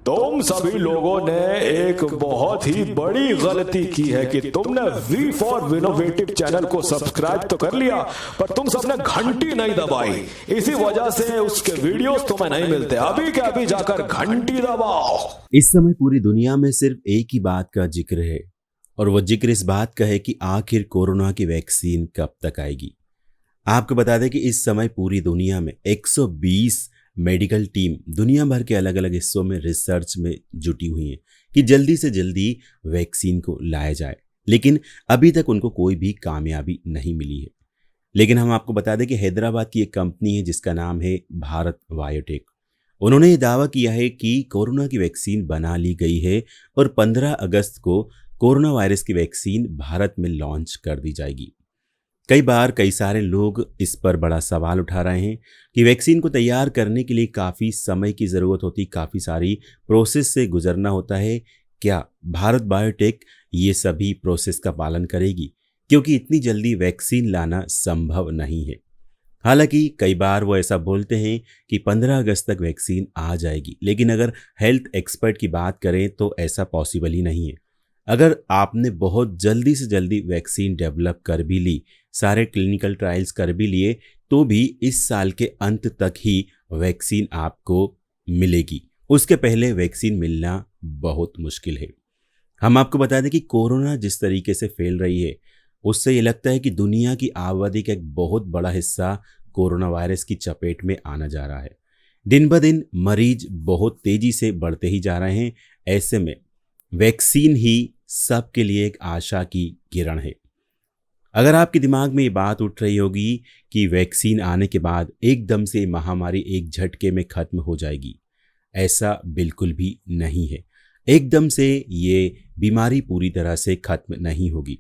तुम सभी लोगों ने एक बहुत ही बड़ी गलती की है कि तुमने वी फॉर विनोवेटिव चैनल को सब्सक्राइब तो कर लिया, पर तुम सबने घंटी नहीं दबाई। इसी वजह से उसके वीडियोस तुम्हें नहीं मिलते। अभी के अभी जाकर घंटी दबाओ। इस समय पूरी दुनिया में सिर्फ एक ही बात का जिक्र है, और वो जिक्र इस बात का है कि आखिर कोरोना की वैक्सीन कब तक आएगी। आपको बता दें कि इस समय पूरी दुनिया में 120 मेडिकल टीम दुनिया भर के अलग अलग हिस्सों में रिसर्च में जुटी हुई हैं कि जल्दी से जल्दी वैक्सीन को लाया जाए, लेकिन अभी तक उनको कोई भी कामयाबी नहीं मिली है। लेकिन हम आपको बता दें कि हैदराबाद की एक कंपनी है जिसका नाम है भारत बायोटेक। उन्होंने ये दावा किया है कि कोरोना की वैक्सीन बना ली गई है और 15 अगस्त को कोरोना वायरस की वैक्सीन भारत में लॉन्च कर दी जाएगी। कई बार कई सारे लोग इस पर बड़ा सवाल उठा रहे हैं कि वैक्सीन को तैयार करने के लिए काफ़ी समय की ज़रूरत होती, काफ़ी सारी प्रोसेस से गुजरना होता है। क्या भारत बायोटेक ये सभी प्रोसेस का पालन करेगी? क्योंकि इतनी जल्दी वैक्सीन लाना संभव नहीं है। हालांकि कई बार वो ऐसा बोलते हैं कि 15 अगस्त तक वैक्सीन आ जाएगी, लेकिन अगर हेल्थ एक्सपर्ट की बात करें तो ऐसा पॉसिबल ही नहीं है। अगर आपने बहुत जल्दी से जल्दी वैक्सीन डेवलप कर भी ली, सारे क्लिनिकल ट्रायल्स कर भी लिए, तो भी इस साल के अंत तक ही वैक्सीन आपको मिलेगी। उसके पहले वैक्सीन मिलना बहुत मुश्किल है। हम आपको बता दें कि कोरोना जिस तरीके से फैल रही है, उससे ये लगता है कि दुनिया की आबादी का एक बहुत बड़ा हिस्सा कोरोना वायरस की चपेट में आना जा रहा है। दिन ब दिन मरीज बहुत तेजी से बढ़ते ही जा रहे हैं। ऐसे में वैक्सीन ही सबके लिए एक आशा की किरण है। अगर आपके दिमाग में ये बात उठ रही होगी कि वैक्सीन आने के बाद एकदम से महामारी एक झटके में खत्म हो जाएगी, ऐसा बिल्कुल भी नहीं है। एकदम से ये बीमारी पूरी तरह से खत्म नहीं होगी।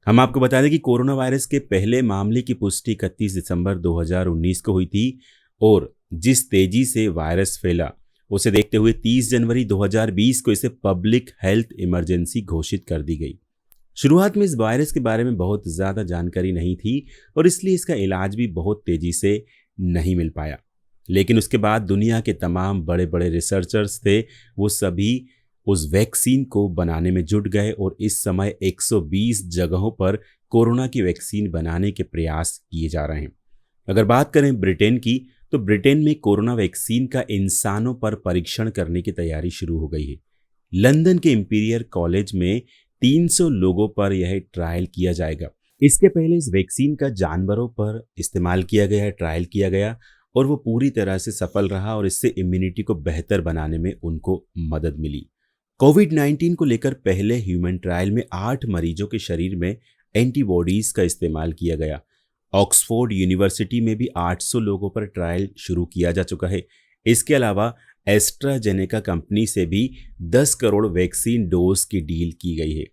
हम आपको बता दें कि कोरोना वायरस के पहले मामले की पुष्टि 31 दिसंबर 2019 को हुई थी, और जिस तेजी से वायरस फैला उसे देखते हुए 30 जनवरी 2020 को इसे पब्लिक हेल्थ इमरजेंसी घोषित कर दी गई। शुरुआत में इस वायरस के बारे में बहुत ज़्यादा जानकारी नहीं थी और इसलिए इसका इलाज भी बहुत तेज़ी से नहीं मिल पाया। लेकिन उसके बाद दुनिया के तमाम बड़े बड़े रिसर्चर्स थे, वो सभी उस वैक्सीन को बनाने में जुट गए और इस समय 120 जगहों पर कोरोना की वैक्सीन बनाने के प्रयास किए जा रहे हैं। अगर बात करें ब्रिटेन की, तो ब्रिटेन में कोरोना वैक्सीन का इंसानों पर परीक्षण करने की तैयारी शुरू हो गई है। लंदन के इंपीरियल कॉलेज में 300 लोगों पर यह ट्रायल किया जाएगा। इसके पहले इस वैक्सीन का जानवरों पर इस्तेमाल किया गया, ट्रायल किया गया, और वो पूरी तरह से सफल रहा और इससे इम्यूनिटी को बेहतर बनाने में उनको मदद मिली। कोविड-19 को लेकर पहले ह्यूमन ट्रायल में 8 मरीजों के शरीर में एंटीबॉडीज का इस्तेमाल किया गया। ऑक्सफोर्ड यूनिवर्सिटी में भी 800 लोगों पर ट्रायल शुरू किया जा चुका है। इसके अलावा एस्ट्राजेनेका कंपनी से भी 10 करोड़ वैक्सीन डोज की डील की गई है।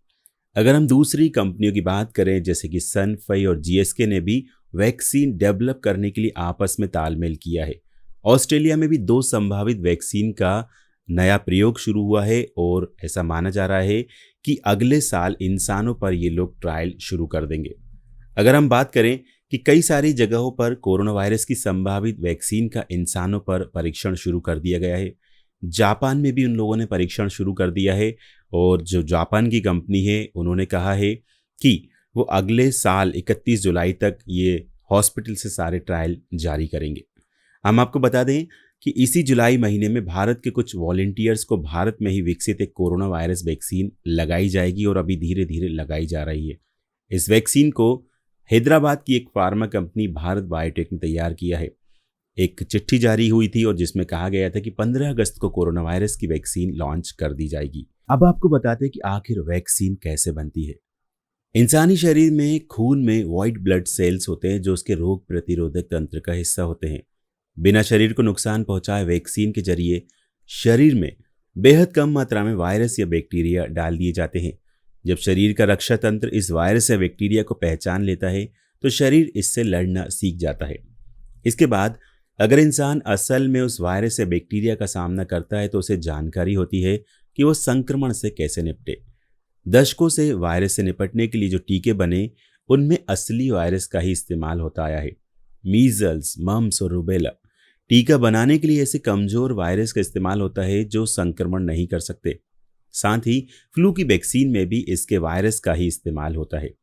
अगर हम दूसरी कंपनियों की बात करें, जैसे कि सनफाई और जीएसके ने भी वैक्सीन डेवलप करने के लिए आपस में तालमेल किया है। ऑस्ट्रेलिया में भी 2 संभावित वैक्सीन का नया प्रयोग शुरू हुआ है और ऐसा माना जा रहा है कि अगले साल इंसानों पर ये लोग ट्रायल शुरू कर देंगे। अगर हम बात करें कि कई सारी जगहों पर कोरोना वायरस की संभावित वैक्सीन का इंसानों पर परीक्षण शुरू कर दिया गया है। जापान में भी उन लोगों ने परीक्षण शुरू कर दिया है, और जो जापान की कंपनी है उन्होंने कहा है कि वो अगले साल 31 जुलाई तक ये हॉस्पिटल से सारे ट्रायल जारी करेंगे। हम आपको बता दें कि इसी जुलाई महीने में भारत के कुछ वॉलंटियर्स को भारत में ही विकसित एक कोरोना वायरस वैक्सीन लगाई जाएगी, और अभी धीरे धीरे लगाई जा रही है। इस वैक्सीन को हैदराबाद की एक फार्मा कंपनी भारत बायोटेक ने तैयार किया है। एक चिट्ठी जारी हुई थी और जिसमें कहा गया था कि 15 अगस्त को कोरोना वायरस की वैक्सीन लॉन्च कर दी जाएगी। अब आपको बताते हैं कि आखिर वैक्सीन कैसे बनती है। इंसानी शरीर में खून में व्हाइट ब्लड सेल्स होते हैं जो उसके रोग प्रतिरोधक तंत्र का हिस्सा होते हैं। बिना शरीर को नुकसान पहुंचाए वैक्सीन के जरिए शरीर में बेहद कम मात्रा में वायरस या बैक्टीरिया डाल दिए जाते हैं। जब शरीर का रक्षा तंत्र इस वायरस या बैक्टीरिया को पहचान लेता है तो शरीर इससे लड़ना सीख जाता है। इसके बाद अगर इंसान असल में उस वायरस या बैक्टीरिया का सामना करता है तो उसे जानकारी होती है कि वो संक्रमण से कैसे निपटे। दशकों से वायरस से निपटने के लिए जो टीके बने, उनमें असली वायरस का ही इस्तेमाल होता आया है। मीजल्स, मम्स और रूबेला टीका बनाने के लिए ऐसे कमजोर वायरस का इस्तेमाल होता है जो संक्रमण नहीं कर सकते। साथ ही फ्लू की वैक्सीन में भी इसके वायरस का ही इस्तेमाल होता है।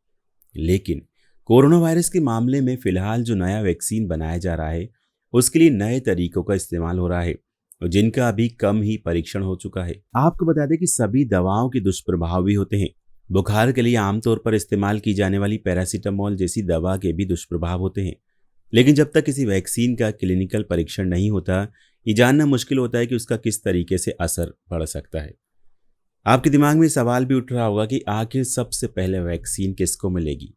लेकिन कोरोना वायरस के मामले में फिलहाल जो नया वैक्सीन बनाया जा रहा है उसके लिए नए तरीकों का इस्तेमाल हो रहा है और जिनका अभी कम ही परीक्षण हो चुका है। आपको बता दें कि सभी दवाओं के दुष्प्रभाव भी होते हैं। बुखार के लिए आमतौर पर इस्तेमाल की जाने वाली पैरासीटामोल जैसी दवा के भी दुष्प्रभाव होते हैं, लेकिन जब तक किसी वैक्सीन का क्लिनिकल परीक्षण नहीं होता, ये जानना मुश्किल होता है कि उसका किस तरीके से असर पड़ सकता है। आपके दिमाग में सवाल भी उठ रहा होगा कि आखिर सबसे पहले वैक्सीन किसको मिलेगी।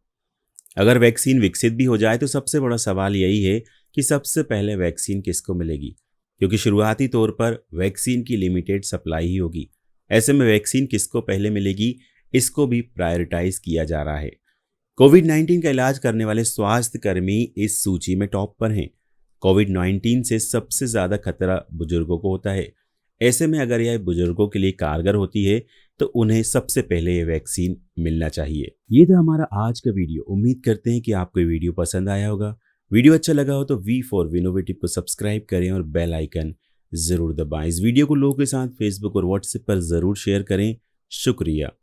अगर वैक्सीन विकसित भी हो जाए तो सबसे बड़ा सवाल यही है कि सबसे पहले वैक्सीन किसको मिलेगी, क्योंकि शुरुआती तौर पर वैक्सीन की लिमिटेड सप्लाई ही होगी। ऐसे में वैक्सीन किसको पहले मिलेगी, इसको भी प्रायोरिटाइज किया जा रहा है। कोविड-19 का इलाज करने वाले स्वास्थ्य कर्मी इस सूची में टॉप पर हैं। कोविड-19 से सबसे ज़्यादा खतरा बुजुर्गों को होता है। ऐसे में अगर यह बुजुर्गों के लिए कारगर होती है तो उन्हें सबसे पहले ये वैक्सीन मिलना चाहिए। ये था हमारा आज का वीडियो। उम्मीद करते हैं कि आपको ये वीडियो पसंद आया होगा। वीडियो अच्छा लगा हो तो वी फॉर विनोवेटिव को सब्सक्राइब करें और बेल आइकन जरूर दबाएं। इस वीडियो को लोगों के साथ फेसबुक और व्हाट्सएप पर जरूर शेयर करें। शुक्रिया।